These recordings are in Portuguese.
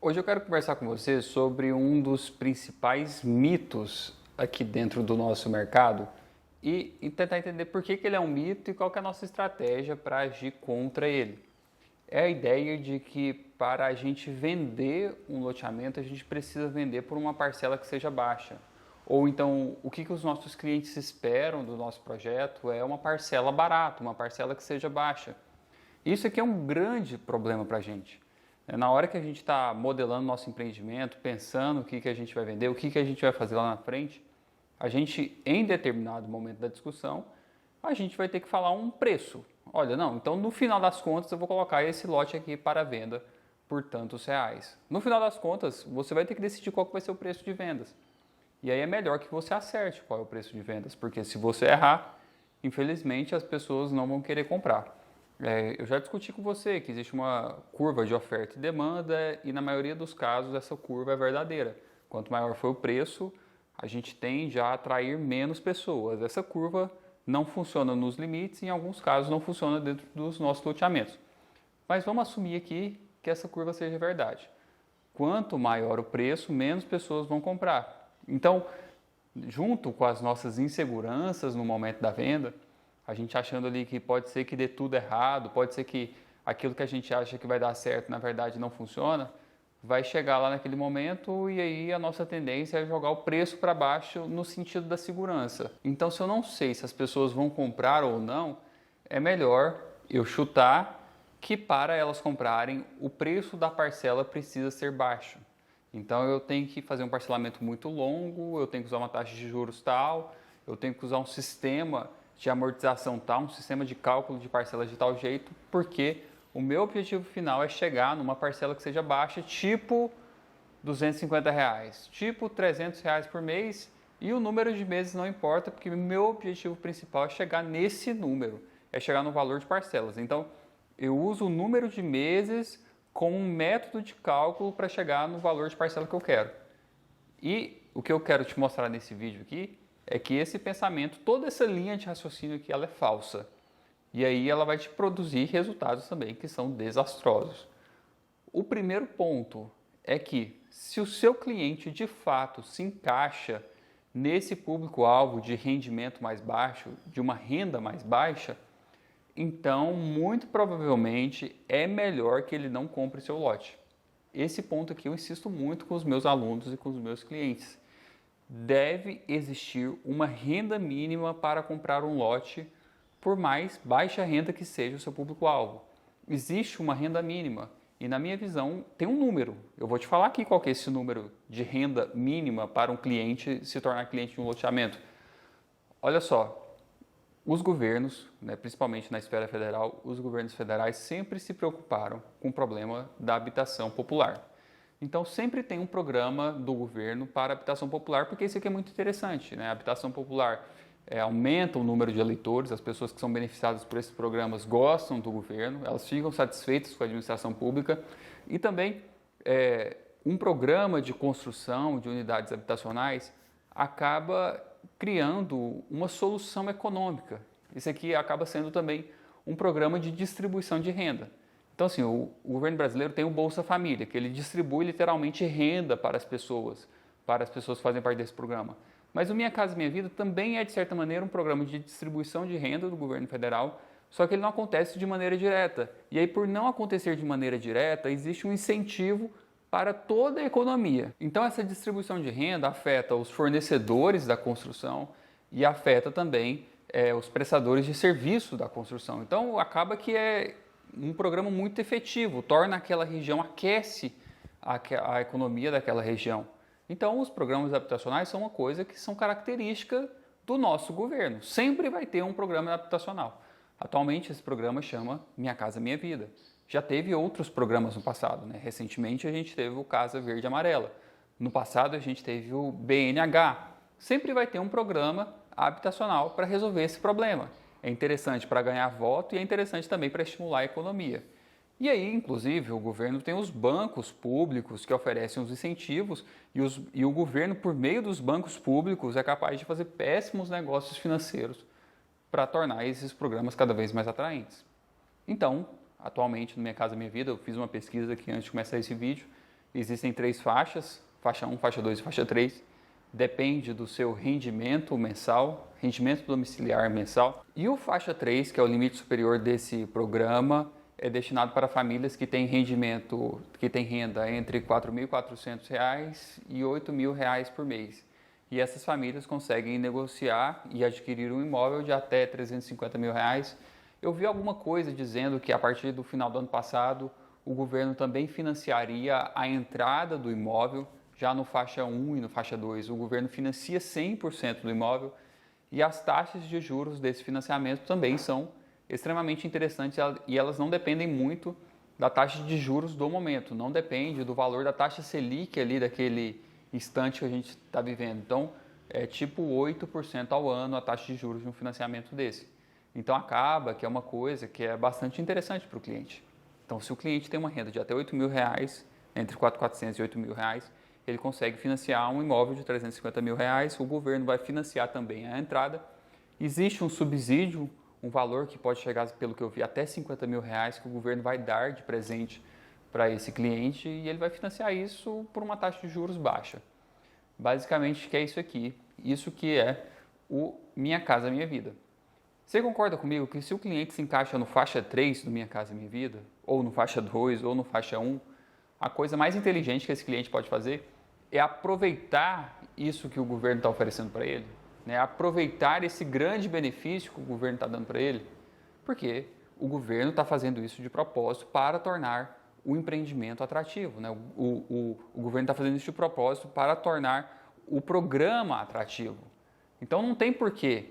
Hoje eu quero conversar com você sobre um dos principais mitos aqui dentro do nosso mercado e tentar entender por que ele é um mito e qual que é a nossa estratégia para agir contra ele. É a ideia de que para a gente vender um loteamento, a gente precisa vender por uma parcela que seja baixa. Ou então, o que os nossos clientes esperam do nosso projeto é uma parcela barata, uma parcela que seja baixa. Isso aqui é um grande problema para a gente. Na hora que a gente está modelando nosso empreendimento, pensando o que a gente vai vender, o que a gente vai fazer lá na frente, a gente, em determinado momento da discussão, a gente vai ter que falar um preço. Olha, não, então no final das contas eu vou colocar esse lote aqui para venda por tantos reais. No final das contas, você vai ter que decidir qual que vai ser o preço de vendas. E aí é melhor que você acerte qual é o preço de vendas, porque se você errar, infelizmente as pessoas não vão querer comprar. Eu já discuti com você que existe uma curva de oferta e demanda e na maioria dos casos essa curva é verdadeira. Quanto maior for o preço, a gente tende a atrair menos pessoas. Essa curva não funciona nos limites e em alguns casos não funciona dentro dos nossos loteamentos. Mas vamos assumir aqui que essa curva seja verdade. Quanto maior o preço, menos pessoas vão comprar. Então, junto com as nossas inseguranças no momento da venda, a gente achando ali que pode ser que dê tudo errado, pode ser que aquilo que a gente acha que vai dar certo, na verdade não funciona, vai chegar lá naquele momento e aí a nossa tendência é jogar o preço para baixo no sentido da segurança. Então, se eu não sei se as pessoas vão comprar ou não, é melhor eu chutar que para elas comprarem, o preço da parcela precisa ser baixo. Então, eu tenho que fazer um parcelamento muito longo, eu tenho que usar uma taxa de juros tal, eu tenho que usar um sistema de amortização tal, um sistema de cálculo de parcelas de tal jeito, porque o meu objetivo final é chegar numa parcela que seja baixa, tipo R$ 250, tipo R$ 300 por mês, e o número de meses não importa, porque o meu objetivo principal é chegar nesse número, é chegar no valor de parcelas. Então, eu uso o número de meses como um método de cálculo para chegar no valor de parcela que eu quero. E o que eu quero te mostrar nesse vídeo aqui é que esse pensamento, toda essa linha de raciocínio aqui, ela é falsa. E aí ela vai te produzir resultados também que são desastrosos. O primeiro ponto é que se o seu cliente de fato se encaixa nesse público-alvo de rendimento mais baixo, de uma renda mais baixa, então muito provavelmente é melhor que ele não compre seu lote. Esse ponto aqui eu insisto muito com os meus alunos e com os meus clientes. Deve existir uma renda mínima para comprar um lote, por mais baixa renda que seja o seu público-alvo. Existe uma renda mínima e, na minha visão, tem um número. Eu vou te falar aqui qual que é esse número de renda mínima para um cliente se tornar cliente de um loteamento. Olha só, os governos, principalmente na esfera federal, os governos federais sempre se preocuparam com o problema da habitação popular. Então, sempre tem um programa do governo para habitação popular, porque isso aqui é muito interessante. A habitação popular aumenta o número de eleitores, as pessoas que são beneficiadas por esses programas gostam do governo, elas ficam satisfeitas com a administração pública e também um programa de construção de unidades habitacionais acaba criando uma solução econômica. Isso aqui acaba sendo também um programa de distribuição de renda. Então, assim, o governo brasileiro tem o Bolsa Família, que ele distribui literalmente renda para as pessoas que fazem parte desse programa. Mas o Minha Casa Minha Vida também é, de certa maneira, um programa de distribuição de renda do governo federal, só que ele não acontece de maneira direta. E aí, por não acontecer de maneira direta, existe um incentivo para toda a economia. Então, essa distribuição de renda afeta os fornecedores da construção e afeta também os prestadores de serviço da construção. Então, acaba que é um programa muito efetivo, torna aquela região, aquece a economia daquela região. Então, os programas habitacionais são uma coisa que são característica do nosso governo. Sempre vai ter um programa habitacional. Atualmente, esse programa chama Minha Casa Minha Vida. Já teve outros programas no passado. Recentemente, a gente teve o Casa Verde e Amarela. No passado, a gente teve o BNH. Sempre vai ter um programa habitacional para resolver esse problema. É interessante para ganhar voto e é interessante também para estimular a economia. E aí, inclusive, o governo tem os bancos públicos que oferecem os incentivos e o governo, por meio dos bancos públicos, é capaz de fazer péssimos negócios financeiros para tornar esses programas cada vez mais atraentes. Então, atualmente, no Minha Casa Minha Vida, eu fiz uma pesquisa aqui antes de começar esse vídeo Existem 3 faixas, faixa 1, faixa 2 e faixa 3. Depende do seu rendimento mensal, rendimento domiciliar mensal. E o faixa 3, que é o limite superior desse programa, é destinado para famílias que têm rendimento, que têm renda entre R$ 4.400 e R$ 8.000 por mês. E essas famílias conseguem negociar e adquirir um imóvel de até R$ 350 mil. Eu vi alguma coisa dizendo que a partir do final do ano passado, o governo também financiaria a entrada do imóvel. Já no faixa 1 e no faixa 2, o governo financia 100% do imóvel e as taxas de juros desse financiamento também são extremamente interessantes e elas não dependem muito da taxa de juros do momento, não depende do valor da taxa Selic ali daquele instante que a gente está vivendo. Então, é tipo 8% ao ano a taxa de juros de um financiamento desse. Então, acaba que é uma coisa que é bastante interessante para o cliente. Então, se o cliente tem uma renda de até R$ 8.000, entre R$ 4.400 e R$ 8.000, ele consegue financiar um imóvel de R$ 350 mil, o governo vai financiar também a entrada. Existe um subsídio, um valor que pode chegar, pelo que eu vi, até R$ 50 mil que o governo vai dar de presente para esse cliente e ele vai financiar isso por uma taxa de juros baixa. Basicamente, que é isso que é o Minha Casa Minha Vida. Você concorda comigo que se o cliente se encaixa no faixa 3 do Minha Casa Minha Vida, ou no faixa 2, ou no faixa 1, a coisa mais inteligente que esse cliente pode fazer é aproveitar isso que o governo está oferecendo para ele, né? Aproveitar esse grande benefício que o governo está dando para ele, porque o governo está fazendo isso de propósito para tornar o empreendimento atrativo, né? O governo está fazendo isso de propósito para tornar o programa atrativo. Então não tem porquê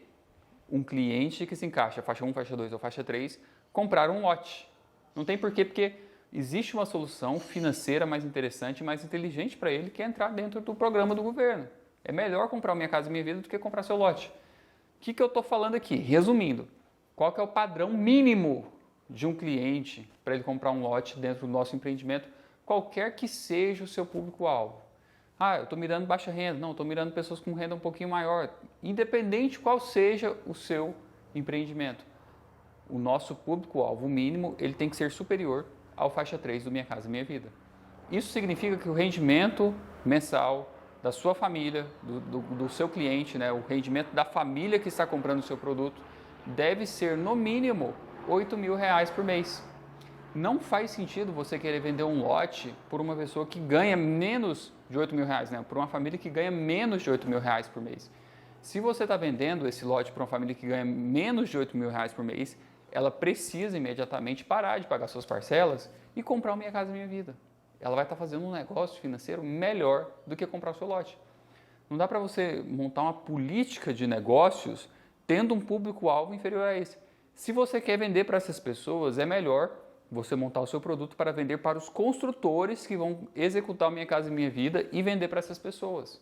um cliente que se encaixa faixa 1, faixa 2 ou faixa 3 comprar um lote. Não tem porquê, porque existe uma solução financeira mais interessante e mais inteligente para ele, que é entrar dentro do programa do governo. É melhor comprar o Minha Casa Minha Vida do que comprar seu lote. O que eu estou falando aqui? Resumindo, qual que é o padrão mínimo de um cliente para ele comprar um lote dentro do nosso empreendimento, qualquer que seja o seu público-alvo? Eu estou mirando baixa renda, não, estou mirando pessoas com renda um pouquinho maior. Independente qual seja o seu empreendimento, o nosso público-alvo mínimo ele tem que ser superior ao faixa 3 do Minha Casa Minha Vida. Isso significa que o rendimento mensal da sua família, do seu cliente, né, o rendimento da família que está comprando o seu produto, deve ser no mínimo R$ 8.000 por mês. Não faz sentido você querer vender um lote por uma pessoa que ganha menos de R$ 8.000, né? Por uma família que ganha menos de R$ 8.000 por mês. Se você está vendendo esse lote para uma família que ganha menos de R$ 8.000 por mês, ela precisa imediatamente parar de pagar suas parcelas e comprar o Minha Casa Minha Vida. Ela vai estar fazendo um negócio financeiro melhor do que comprar o seu lote. Não dá para você montar uma política de negócios tendo um público-alvo inferior a esse. Se você quer vender para essas pessoas, é melhor você montar o seu produto para vender para os construtores que vão executar o Minha Casa Minha Vida e vender para essas pessoas.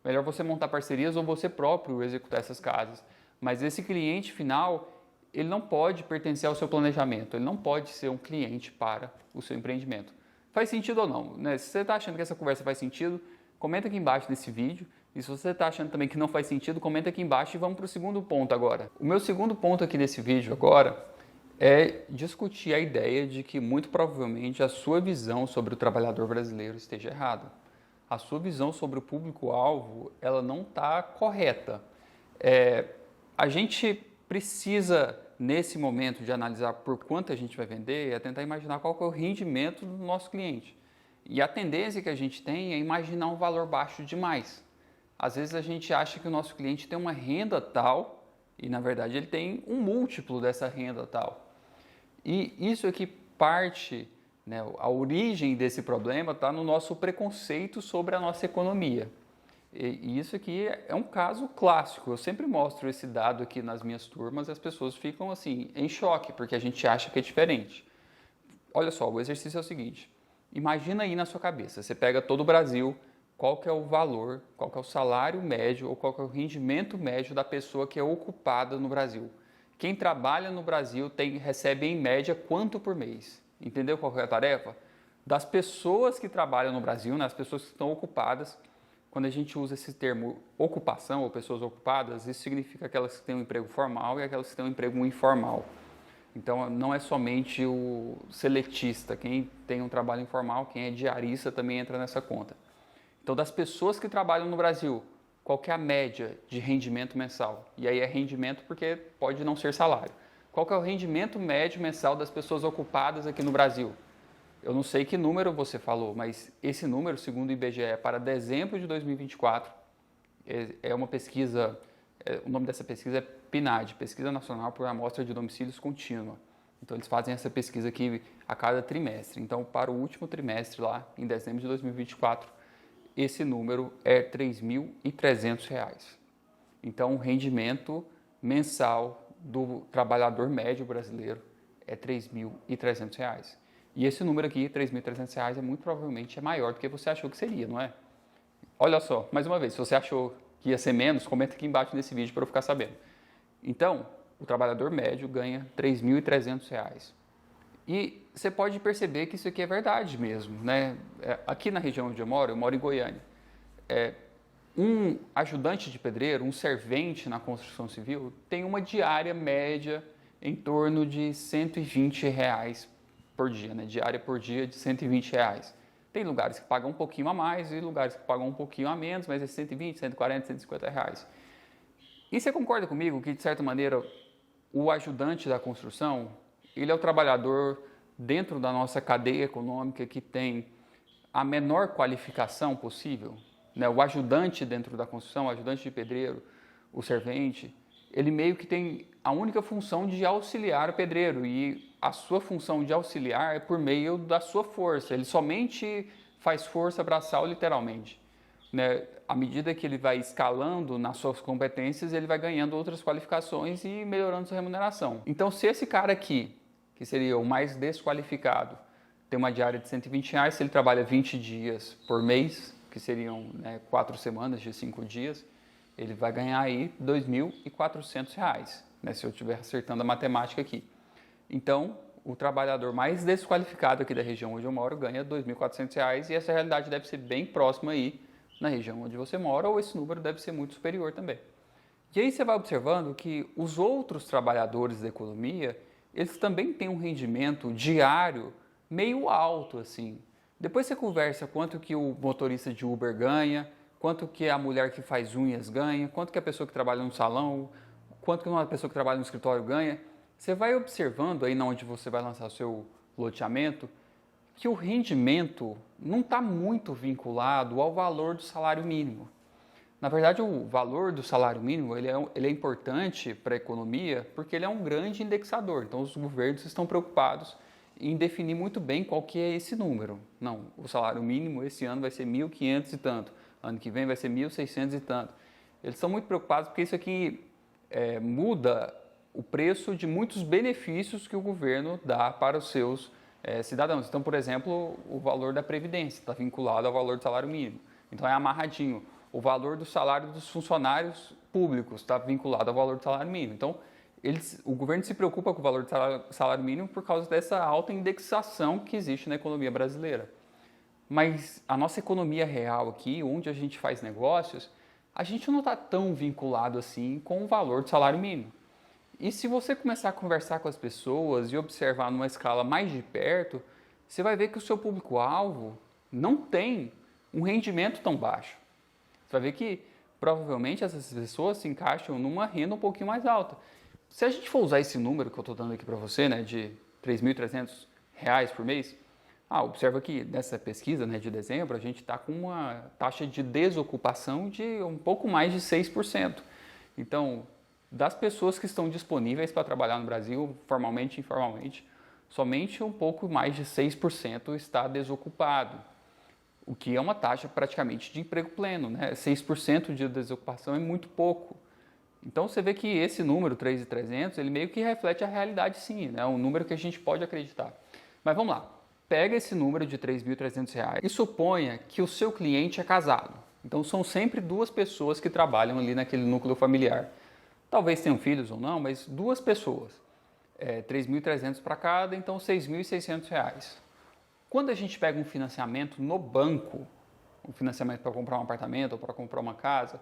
Melhor você montar parcerias ou você próprio executar essas casas. Mas esse cliente final, ele não pode pertencer ao seu planejamento, ele não pode ser um cliente para o seu empreendimento. Faz sentido ou não? Né? Se você está achando que essa conversa faz sentido, comenta aqui embaixo desse vídeo. E se você está achando também que não faz sentido, comenta aqui embaixo e vamos para o segundo ponto agora. O meu segundo ponto aqui desse vídeo agora é discutir a ideia de que muito provavelmente a sua visão sobre o trabalhador brasileiro esteja errada. A sua visão sobre o público-alvo, ela não está correta. A gente precisa, nesse momento de analisar por quanto a gente vai vender, é tentar imaginar qual que é o rendimento do nosso cliente. E a tendência que a gente tem é imaginar um valor baixo demais. Às vezes a gente acha que o nosso cliente tem uma renda tal e, na verdade, ele tem um múltiplo dessa renda tal. E isso aqui parte, né, a origem desse problema está no nosso preconceito sobre a nossa economia. E isso aqui é um caso clássico. Eu sempre mostro esse dado aqui nas minhas turmas e as pessoas ficam assim, em choque, porque a gente acha que é diferente. Olha só, o exercício é o seguinte. Imagina aí na sua cabeça, você pega todo o Brasil, qual que é o valor, qual que é o salário médio ou qual que é o rendimento médio da pessoa que é ocupada no Brasil. Quem trabalha no Brasil recebe em média quanto por mês? Entendeu qual que é a tarefa? Das pessoas que trabalham no Brasil, né, as pessoas que estão ocupadas, quando a gente usa esse termo ocupação ou pessoas ocupadas, isso significa aquelas que têm um emprego formal e aquelas que têm um emprego informal. Então, não é somente o seletista, quem tem um trabalho informal, quem é diarista também entra nessa conta. Então, das pessoas que trabalham no Brasil, qual que é a média de rendimento mensal? E aí é rendimento porque pode não ser salário. Qual que é o rendimento médio mensal das pessoas ocupadas aqui no Brasil? Eu não sei que número você falou, mas esse número, segundo o IBGE, para dezembro de 2024, é uma pesquisa, o nome dessa pesquisa é PNAD, Pesquisa Nacional por Amostra de Domicílios Contínua. Então, eles fazem essa pesquisa aqui a cada trimestre. Então, para o último trimestre, lá em dezembro de 2024, esse número é R$ 3.300. Então, o rendimento mensal do trabalhador médio brasileiro é R$ 3.300. E esse número aqui, R$ 3.300, muito provavelmente é maior do que você achou que seria, não é? Olha só, mais uma vez, se você achou que ia ser menos, comenta aqui embaixo nesse vídeo para eu ficar sabendo. Então, o trabalhador médio ganha R$ 3.300. E você pode perceber que isso aqui é verdade mesmo, né? Aqui na região onde eu moro em Goiânia. Um ajudante de pedreiro, um servente na construção civil, tem uma diária média em torno de R$ 120 por dia, né? Diária por dia de R$ 120. Tem lugares que pagam um pouquinho a mais e lugares que pagam um pouquinho a menos, mas é 120, 140, 150 reais. E você concorda comigo que, de certa maneira, o ajudante da construção, ele é o trabalhador dentro da nossa cadeia econômica que tem a menor qualificação possível? Né? O ajudante dentro da construção, o ajudante de pedreiro, o servente, ele meio que tem a única função de auxiliar o pedreiro e a sua função de auxiliar é por meio da sua força. Ele somente faz força braçal literalmente. Né? À medida que ele vai escalando nas suas competências, ele vai ganhando outras qualificações e melhorando sua remuneração. Então, se esse cara aqui, que seria o mais desqualificado, tem uma diária de R$ 120, se ele trabalha 20 dias por mês, que seriam 4 semanas de 5 dias, ele vai ganhar aí R$ 2.400, né, se eu estiver acertando a matemática aqui. Então, o trabalhador mais desqualificado aqui da região onde eu moro ganha R$ 2.400 e essa realidade deve ser bem próxima aí na região onde você mora, ou esse número deve ser muito superior também. E aí você vai observando que os outros trabalhadores da economia, eles também têm um rendimento diário meio alto, assim. Depois você conversa quanto que o motorista de Uber ganha, quanto que a mulher que faz unhas ganha, quanto que a pessoa que trabalha no salão, quanto que uma pessoa que trabalha no escritório ganha. Você vai observando aí onde você vai lançar o seu loteamento que o rendimento não está muito vinculado ao valor do salário mínimo. Na verdade, o valor do salário mínimo ele é importante para a economia porque ele é um grande indexador. Então, os governos estão preocupados em definir muito bem qual que é esse número. Não, o salário mínimo esse ano vai ser 1.500 e tanto, ano que vem vai ser 1.600 e tanto. Eles estão muito preocupados porque isso aqui muda o preço de muitos benefícios que o governo dá para os seus cidadãos. Então, por exemplo, o valor da Previdência está vinculado ao valor do salário mínimo. Então, é amarradinho. O valor do salário dos funcionários públicos está vinculado ao valor do salário mínimo. Então, o governo se preocupa com o valor do salário mínimo por causa dessa alta indexação que existe na economia brasileira. Mas a nossa economia real aqui, onde a gente faz negócios, a gente não está tão vinculado assim com o valor do salário mínimo. E se você começar a conversar com as pessoas e observar numa escala mais de perto, você vai ver que o seu público-alvo não tem um rendimento tão baixo. Você vai ver que provavelmente essas pessoas se encaixam numa renda um pouquinho mais alta. Se a gente for usar esse número que eu estou dando aqui para você, né, de R$ 3.300 por mês, observa que nessa pesquisa, né, de dezembro, a gente está com uma taxa de desocupação de um pouco mais de 6%. Então, das pessoas que estão disponíveis para trabalhar no Brasil, formalmente e informalmente, somente um pouco mais de 6% está desocupado, o que é uma taxa praticamente de emprego pleno, né? 6% de desocupação é muito pouco. Então você vê que esse número, 3.300, ele meio que reflete a realidade sim, né? É um número que a gente pode acreditar. Mas vamos lá, pega esse número de R$ 3.300 e suponha que o seu cliente é casado. Então são sempre duas pessoas que trabalham ali naquele núcleo familiar. Talvez tenham filhos ou não, mas duas pessoas. 3.300 para cada, então R$ 6.600. Quando a gente pega um financiamento no banco, um financiamento para comprar um apartamento ou para comprar uma casa,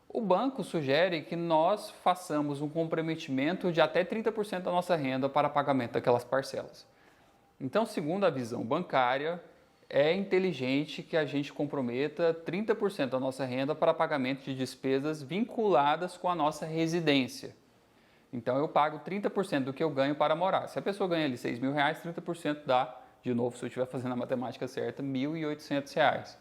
O banco sugere que nós façamos um comprometimento de até 30% da nossa renda para pagamento daquelas parcelas. Então, segundo a visão bancária, é inteligente que a gente comprometa 30% da nossa renda para pagamento de despesas vinculadas com a nossa residência. Então, eu pago 30% do que eu ganho para morar. Se a pessoa ganha ali R$6.000, 30% dá, de novo, se eu estiver fazendo a matemática certa, R$1.800.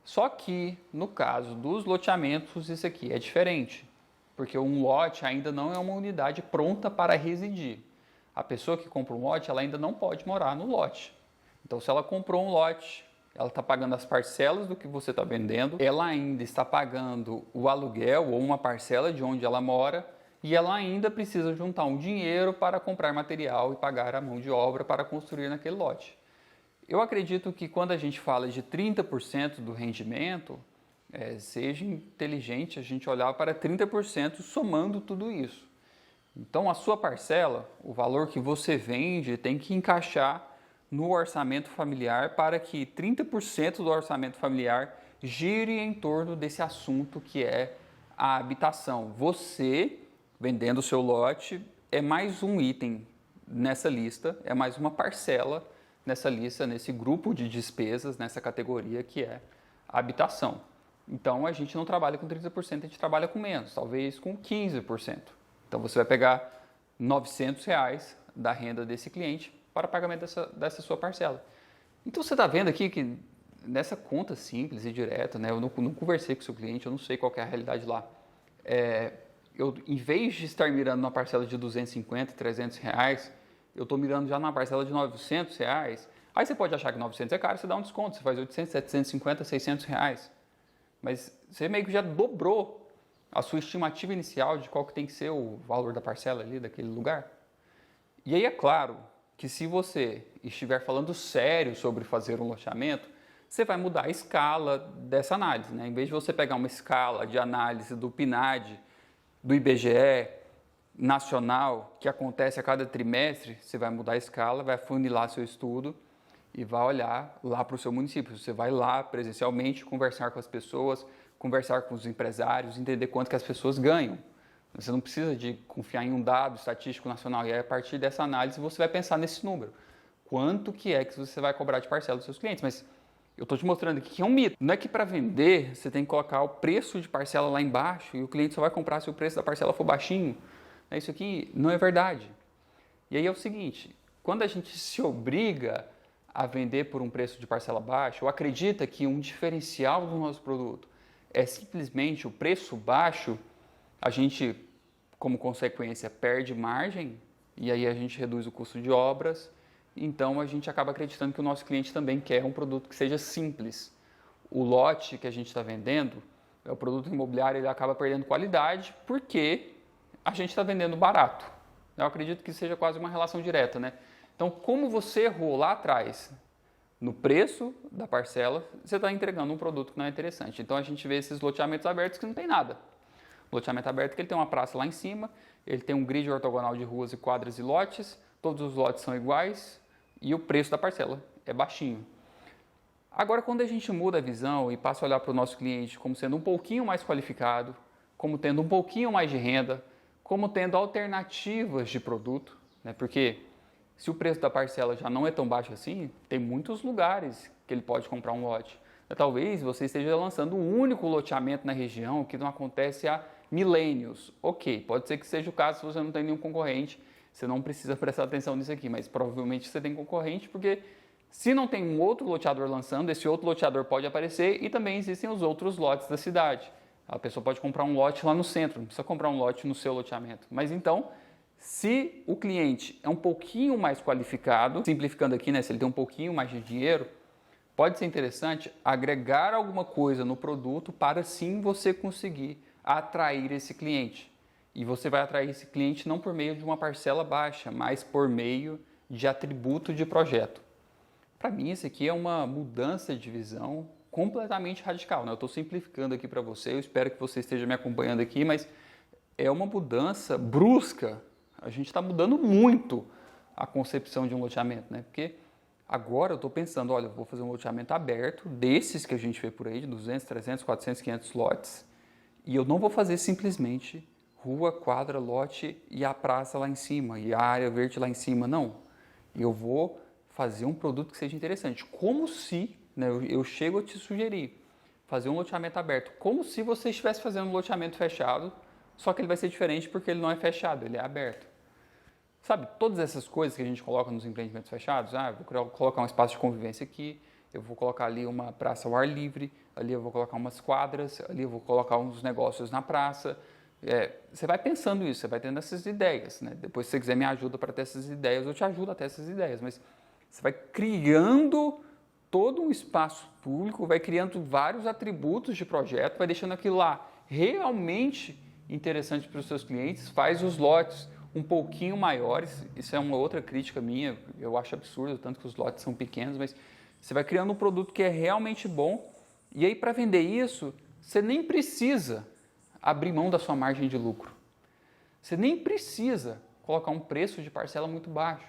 Só que, no caso dos loteamentos, isso aqui é diferente, porque um lote ainda não é uma unidade pronta para residir. A pessoa que compra um lote, ela ainda não pode morar no lote. Então, se ela comprou um lote, ela está pagando as parcelas do que você está vendendo, ela ainda está pagando o aluguel ou uma parcela de onde ela mora, e ela ainda precisa juntar um dinheiro para comprar material e pagar a mão de obra para construir naquele lote. Eu acredito que quando a gente fala de 30% do rendimento, seja inteligente a gente olhar para 30% somando tudo isso. Então, a sua parcela, o valor que você vende, tem que encaixar no orçamento familiar para que 30% do orçamento familiar gire em torno desse assunto que é a habitação. Você, vendendo o seu lote, é mais um item nessa lista, é mais uma parcela nessa lista, nesse grupo de despesas, nessa categoria que é a habitação. Então, a gente não trabalha com 30%, a gente trabalha com menos, talvez com 15%. Então, você vai pegar R$900 da renda desse cliente para pagamento dessa sua parcela. Então, você está vendo aqui que nessa conta simples e direta, né, eu não conversei com o seu cliente, eu não sei qual que é a realidade lá. Eu, em vez de estar mirando numa parcela de R$250, R$300, eu estou mirando já na parcela de R$900. Aí você pode achar que 900 é caro, você dá um desconto, você faz 800, 750, R$600. Mas você meio que já dobrou a sua estimativa inicial de qual que tem que ser o valor da parcela ali daquele lugar. E aí é claro que se você estiver falando sério sobre fazer um loteamento, você vai mudar a escala dessa análise, né? Em vez de você pegar uma escala de análise do PNAD, do IBGE, nacional, que acontece a cada trimestre, você vai mudar a escala, vai afunilar seu estudo e vai olhar lá para o seu município. Você vai lá presencialmente conversar com as pessoas, conversar com os empresários, entender quanto que as pessoas ganham. Você não precisa de confiar em um dado estatístico nacional. E aí, a partir dessa análise, você vai pensar nesse número. Quanto que é que você vai cobrar de parcela dos seus clientes? Mas eu estou te mostrando aqui que é um mito. Não é que para vender você tem que colocar o preço de parcela lá embaixo e o cliente só vai comprar se o preço da parcela for baixinho. Isso aqui não é verdade. E aí é o seguinte, quando a gente se obriga a vender por um preço de parcela baixo, ou acredita que um diferencial do nosso produto é simplesmente o preço baixo, a gente, como consequência, perde margem e aí a gente reduz o custo de obras, então a gente acaba acreditando que o nosso cliente também quer um produto que seja simples. O lote que a gente está vendendo, o produto imobiliário, ele acaba perdendo qualidade porque a gente está vendendo barato. Eu acredito que seja quase uma relação direta, né? Então, como você errou lá atrás no preço da parcela, você está entregando um produto que não é interessante. Então, a gente vê esses loteamentos abertos que não tem nada. O loteamento aberto que ele tem uma praça lá em cima, ele tem um grid ortogonal de ruas e quadras e lotes, todos os lotes são iguais e o preço da parcela é baixinho. Agora, quando a gente muda a visão e passa a olhar para o nosso cliente como sendo um pouquinho mais qualificado, como tendo um pouquinho mais de renda, como tendo alternativas de produto, né? Porque se o preço da parcela já não é tão baixo assim, tem muitos lugares que ele pode comprar um lote. Talvez você esteja lançando um único loteamento na região que não acontece há milênios. Ok, pode ser que seja o caso se você não tem nenhum concorrente, você não precisa prestar atenção nisso aqui, mas provavelmente você tem concorrente porque se não tem um outro loteador lançando, esse outro loteador pode aparecer e também existem os outros lotes da cidade. A pessoa pode comprar um lote lá no centro, não precisa comprar um lote no seu loteamento. Mas então, se o cliente é um pouquinho mais qualificado, simplificando aqui, né, se ele tem um pouquinho mais de dinheiro, pode ser interessante agregar alguma coisa no produto para sim você conseguir atrair esse cliente. E você vai atrair esse cliente não por meio de uma parcela baixa, mas por meio de atributo de projeto. Para mim, isso aqui é uma mudança de visão completamente radical, né? Eu estou simplificando aqui para você, eu espero que você esteja me acompanhando aqui, mas é uma mudança brusca. A gente está mudando muito a concepção de um loteamento, né? Porque agora eu estou pensando, olha, eu vou fazer um loteamento aberto, desses que a gente vê por aí, de 200, 300, 400, 500 lotes, E eu não vou fazer simplesmente rua, quadra, lote e a praça lá em cima, e a área verde lá em cima, não. Eu vou fazer um produto que seja interessante. Como se, né, eu chego a te sugerir, fazer um loteamento aberto, como se você estivesse fazendo um loteamento fechado, só que ele vai ser diferente porque ele não é fechado, ele é aberto. Sabe, todas essas coisas que a gente coloca nos empreendimentos fechados, eu vou colocar um espaço de convivência aqui, eu vou colocar ali uma praça ao ar livre, ali eu vou colocar umas quadras, ali eu vou colocar uns negócios na praça. Você vai pensando isso, você vai tendo essas ideias, né? Depois, se você quiser me ajuda para ter essas ideias, eu te ajudo a ter essas ideias, mas você vai criando todo um espaço público, vai criando vários atributos de projeto, vai deixando aquilo lá realmente interessante para os seus clientes, faz os lotes um pouquinho maiores, isso é uma outra crítica minha, eu acho absurdo, tanto que os lotes são pequenos, mas você vai criando um produto que é realmente bom, e aí para vender isso, você nem precisa abrir mão da sua margem de lucro. Você nem precisa colocar um preço de parcela muito baixo,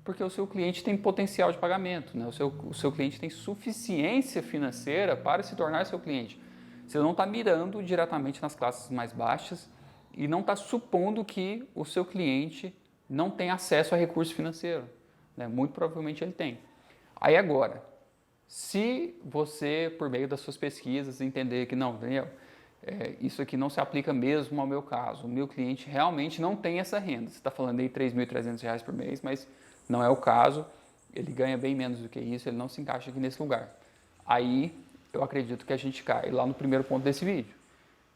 porque o seu cliente tem potencial de pagamento, né? O seu cliente tem suficiência financeira para se tornar seu cliente. Você não está mirando diretamente nas classes mais baixas e não está supondo que o seu cliente não tem acesso a recurso financeiro, né? Muito provavelmente ele tem. Aí agora, se você, por meio das suas pesquisas, entender que não, Daniel, isso aqui não se aplica mesmo ao meu caso. O meu cliente realmente não tem essa renda. Você está falando aí R$ 3.300 por mês, mas não é o caso. Ele ganha bem menos do que isso, ele não se encaixa aqui nesse lugar. Aí eu acredito que a gente cai lá no primeiro ponto desse vídeo.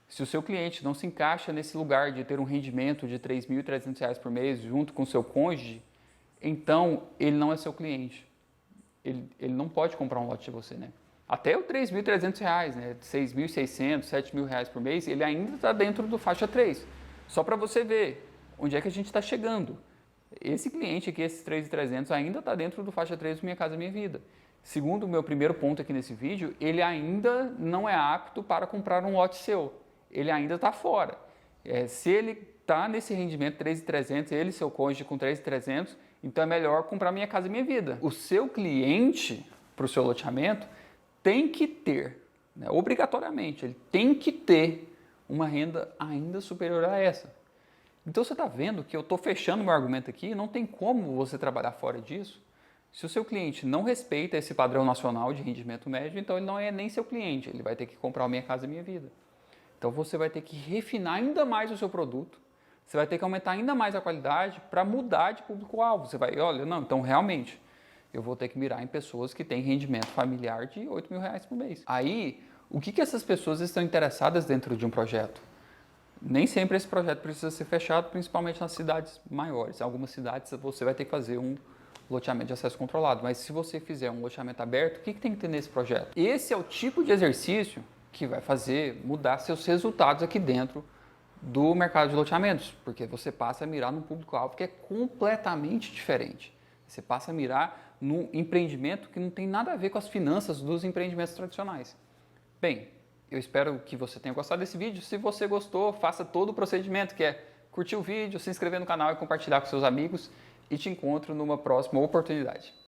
Se o seu cliente não se encaixa nesse lugar de ter um rendimento de R$ 3.300 por mês junto com o seu cônjuge, então ele não é seu cliente. Ele não pode comprar um lote de você, né? Até o R$ 3.300, né? R$ 6.600, R$ 7.000 por mês, ele ainda está dentro do faixa 3. Só para você ver onde é que a gente está chegando. Esse cliente aqui, esses 3.300, ainda está dentro do faixa 3 do Minha Casa Minha Vida. Segundo o meu primeiro ponto aqui nesse vídeo, ele ainda não é apto para comprar um lote seu. Ele ainda está fora. Se ele está nesse rendimento 3.300, ele e seu cônjuge com 3.300, então é melhor comprar Minha Casa Minha Vida. O seu cliente, para o seu loteamento, tem que ter, né, obrigatoriamente, ele tem que ter uma renda ainda superior a essa. Então você está vendo que eu estou fechando meu argumento aqui, não tem como você trabalhar fora disso. Se o seu cliente não respeita esse padrão nacional de rendimento médio, então ele não é nem seu cliente, ele vai ter que comprar o Minha Casa Minha Vida. Então você vai ter que refinar ainda mais o seu produto, você vai ter que aumentar ainda mais a qualidade para mudar de público-alvo. Você vai, olha, não, então realmente eu vou ter que mirar em pessoas que têm rendimento familiar de R$ 8.000 por mês. Aí, o que essas pessoas estão interessadas dentro de um projeto? Nem sempre esse projeto precisa ser fechado, principalmente nas cidades maiores. Em algumas cidades você vai ter que fazer um loteamento de acesso controlado, mas se você fizer um loteamento aberto, o que tem que ter nesse projeto? Esse é o tipo de exercício que vai fazer mudar seus resultados aqui dentro do mercado de loteamentos, porque você passa a mirar num público-alvo que é completamente diferente. Você passa a mirar num empreendimento que não tem nada a ver com as finanças dos empreendimentos tradicionais. Bem, eu espero que você tenha gostado desse vídeo. Se você gostou, faça todo o procedimento, que é curtir o vídeo, se inscrever no canal e compartilhar com seus amigos. E te encontro numa próxima oportunidade.